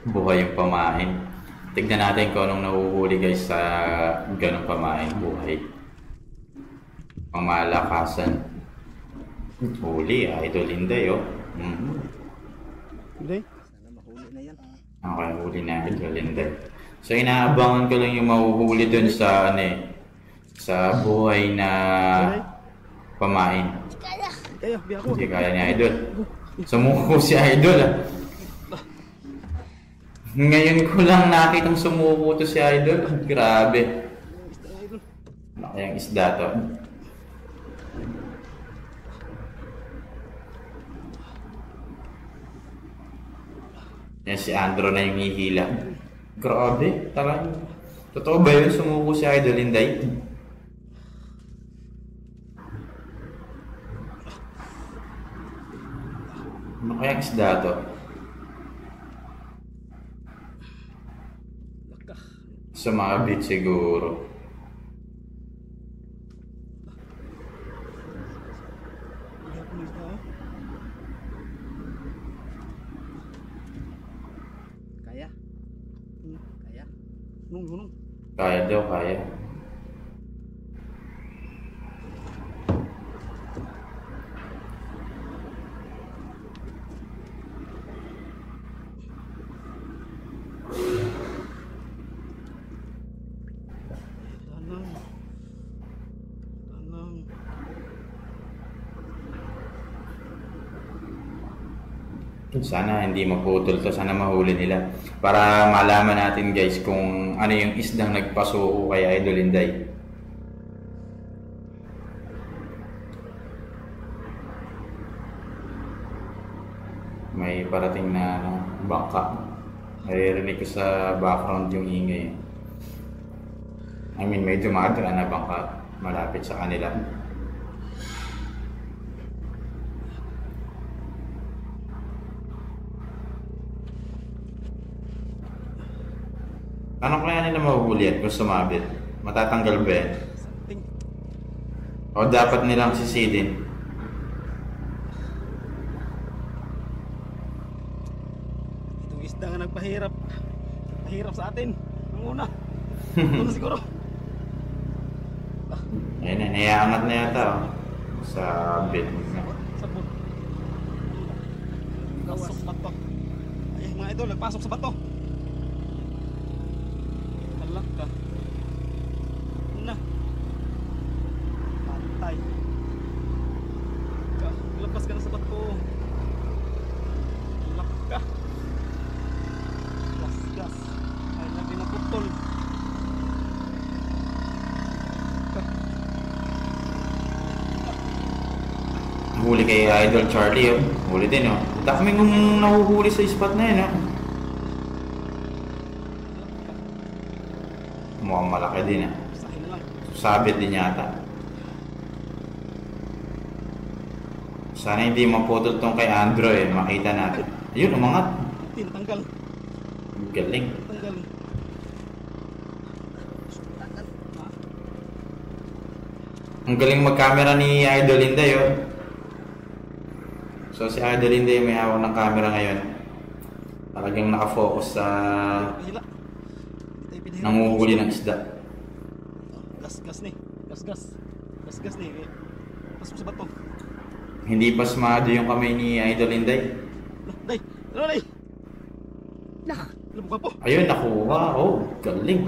Buhay yung pamain. Tignan natin kung anong nahuhuli guys sa ganong pamain buhay. Pamalakasan. Huli, Idol Inday, oh. Hindi. Sana mahuli na yan. Okay, huli na Idol Inday. So, inaabangan ko lang yung mahuhuli dun sa, sa buhay na pamain. Kaya, biya ko. Hindi kaya ni Idol. Sumuko si Idol, ah. Ngayon ko lang nakitang sumuko to si Idol. Grabe. Laki ang isda to. Yan si Andro na yung hihila. Grabe, talagang. Totoo ba yun? Sumuko si Idol Inday? Ano kayang isda to? Sa mga beach siguro. Kaya. Kaya. Nung. Kaya daw, kaya. Sana hindi maputol to, sana mahuli nila. Para malaman natin guys kung ano yung isdang nagpasuko kay Idol Inday. May parating na bangka. Naririnig ko sa background yung ingay. I mean, may dumadaan na bangka malapit sa kanila. Ano kaya nila mahuhuli yan kung sumabit? Matatanggal ba yan? O dapat nilang sisidin? Itong isda nga nagpahirap. Nagpahirap sa atin. Ang una. Una siguro. Ayun na, naiangat na yata oh. Sa bit. Sabon. Pasok sa bato. Ay mga idol, nagpasok sa bato. Halak ka. Una. Pantay. Labas ka na sa bato. Halak ka. Gas. Ay lagi na putol. Huli kay Idol Charlie oh. Huli din oh. Dami kong nahuhuli sa spot na yun oh. Mukhang malaki din ah. Sahin na lang. Sabit din yata. Sana hindi maputol tong kay Andro eh. Makita natin. Ayun, umangat. Tanggal. Galing. Tanggal. Ang galing mag-camera ni Idol Inday oh. So si Idol Inday may hawak ng camera ngayon. Talagang nakafocus sa Hila. nanguhuli ng isda. Gas ni. Gas ni. Pasok sa bato. Hindi pasmado yung kamay ni Idol Inday. Day. Day. Lubog ka po. Ayun, nakuha. Oh, galing.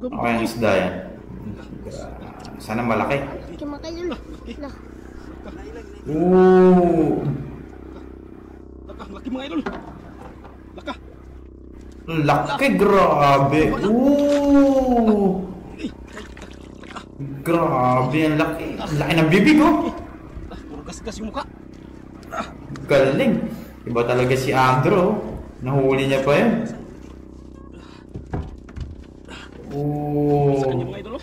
Okay ang isda yan. Sana malaki. Kumakailan. Lah. Ooh. Laki mga idol. Laka. Laki, grabe. Ooh. Grabe, ang laki. Ang laki ng bibig, oh. Puro gas yung mukha. Galing. Iba talaga si Andro, oh. Nahuli niya pa yan. Sa kanya Ooh. mga idol.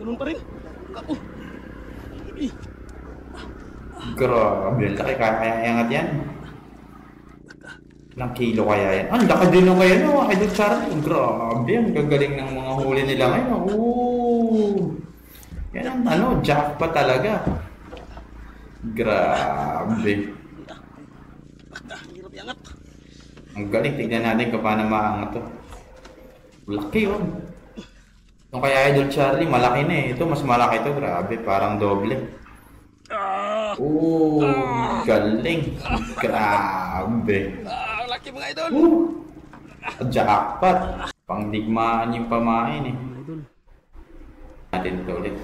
Ganun pa rin. Oh. Grabe, ang laki. Kaya iangat yan. Ilang kilo kaya yan? Ang laki din nung kaya no, Idol Charlie. Grabe, ang gagaling ng mga huli nila ngayon. Ooh. Yan ang jackpot talaga. Grabe. Hirap iangat. Ang galing, tignan natin kung paano maangat to. Laki yun. Yung kaya Idol Charlie, malaki na eh. Ito, mas malaki to. Grabe, parang doble. Oh, galing. Grabe. Laki mga idol. Jackpot. Pangdigmaan yung pamain eh. Mga idol. Natin to ulit.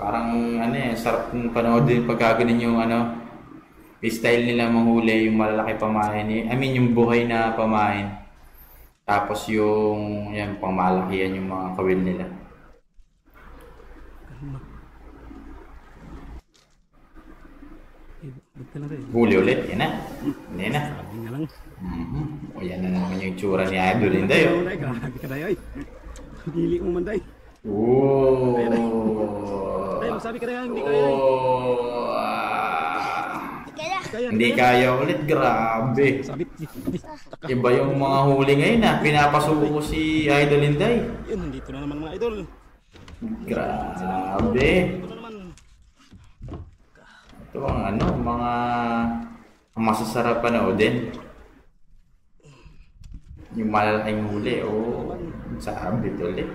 Parang ano eh, sarap ng panoodin pagka ganun yung ano, style nila manghuli, yung malalaki pamain eh. I mean yung buhay na pamain. Tapos yung yan, pangmalakihan yung mga kawil nila. Bukta lang rin. Huli ulit, yan na. Yan na. Sabi nga lang. O yan na naman yung tsura ni Idol Inday. Oh. Grabe ka dayo ay. Dili mo man day. Oh. Day, sabi ka dayo, hindi kaya. Oh. Kaya. Hindi kaya ulit, grabe. Sabit. Iba yung mga huli ngayon ah. Pinapasuko ko si Idol Inday. Yun, nandito na naman mga idol. Grabe. Ito na naman. Ito ang ano, mga masasarap panoodin. Yung malalaking huli, oh, sabit ulit.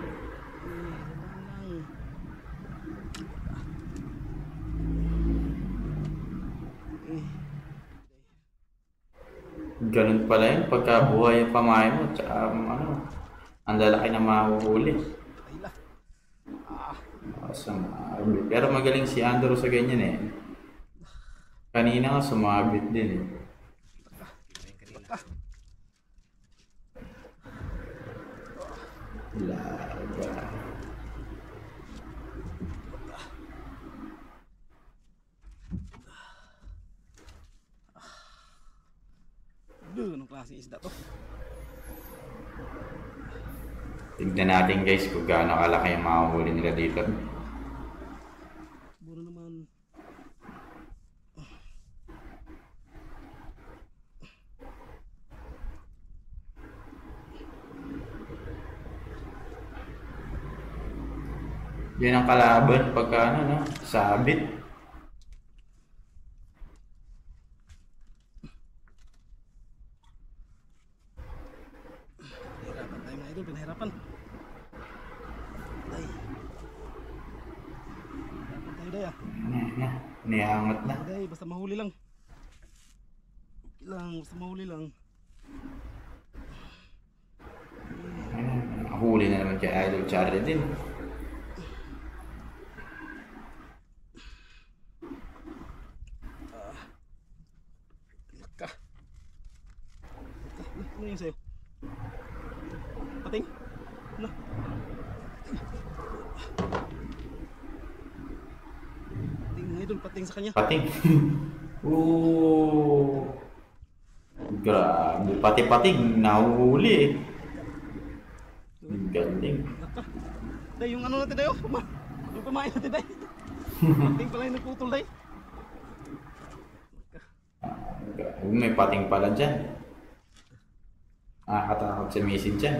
Ganun pala yun, pagka buhay yung pamain mo, tsaka ano, ang lalaki na mahuhuli. Sumabit. Pero magaling si Andrew sa ganyan eh. Kanina nga sumabit din eh. Laga. Anong klase isda to? Tignan natin guys kung gaano kalaki yung mahuhuli nila dito. Buro naman. Yan ang kalaban pagka ano, no? Sabit. Pinahirapan tayo mga idol, pinahirapan. Day. Pinahirapan tayo day ah. Niangat na. Day, basta mahuli lang. Okay lang, basta mahuli lang. Huli na naman kay Idol Charlie din. Laka. Ano yung sa'yo? Pating? Ano? Pating mga idol, pating sa kanya. Pating. Oh. Grabe. Pati-pating. Nahuhuli eh. Galing. Laka. Day, yung ano natin dayo? Yung pamain natin day. Pating pala yung nagputol day. May pating pala dyan. Nakakatakot si Missy dyan.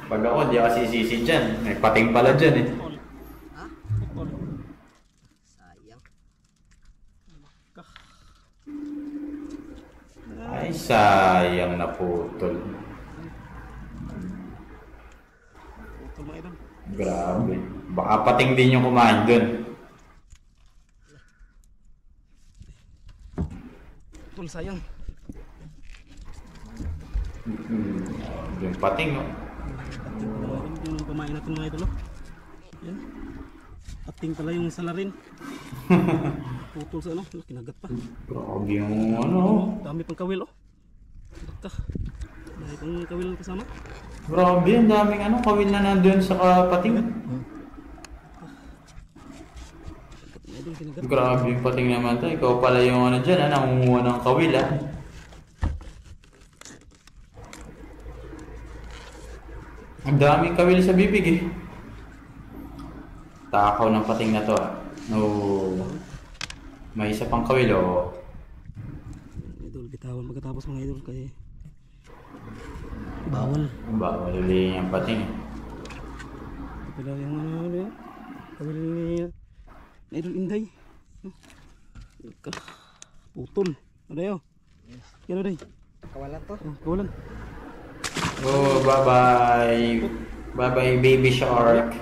Pag ako, di ako sisisi dyan. May pating pala dyan eh. Putol. Ha? Putol. Sayang. Laka. Ay, sayang na putol. Putol mga idol. Grabe. Baka pating din yung kumain dun. Putol, sayang. Yung pating, no? Yung pamain natin mga idol. Yan. Pating pala yung salarin. Putol sa ano, kinagat pa. Grabe yung ano. Dami pang kawil oh. Baka. Dami pang kawil kasama. Grabe, ang daming ano, kawil na nandun sa pating. Mga idol, kinagat. Grabe yung pating naman to. Ikaw pala yung ano dyan, nangunguha ng kawil, ah. Ang daming kawil sa bibig, eh. Takaw ng pating na to, ah. No. May isa pang kawil, oh. Idol, bitawan pagkatapos mga idol kay bawal. Bawal uli yung pating, eh. Ito daw yung ano niya. Kawil ni Idol Inday. Putol. Ano yun? Yan o day. Kawalan to. Kawalan. Oh, bye-bye. Bye-bye, baby shark.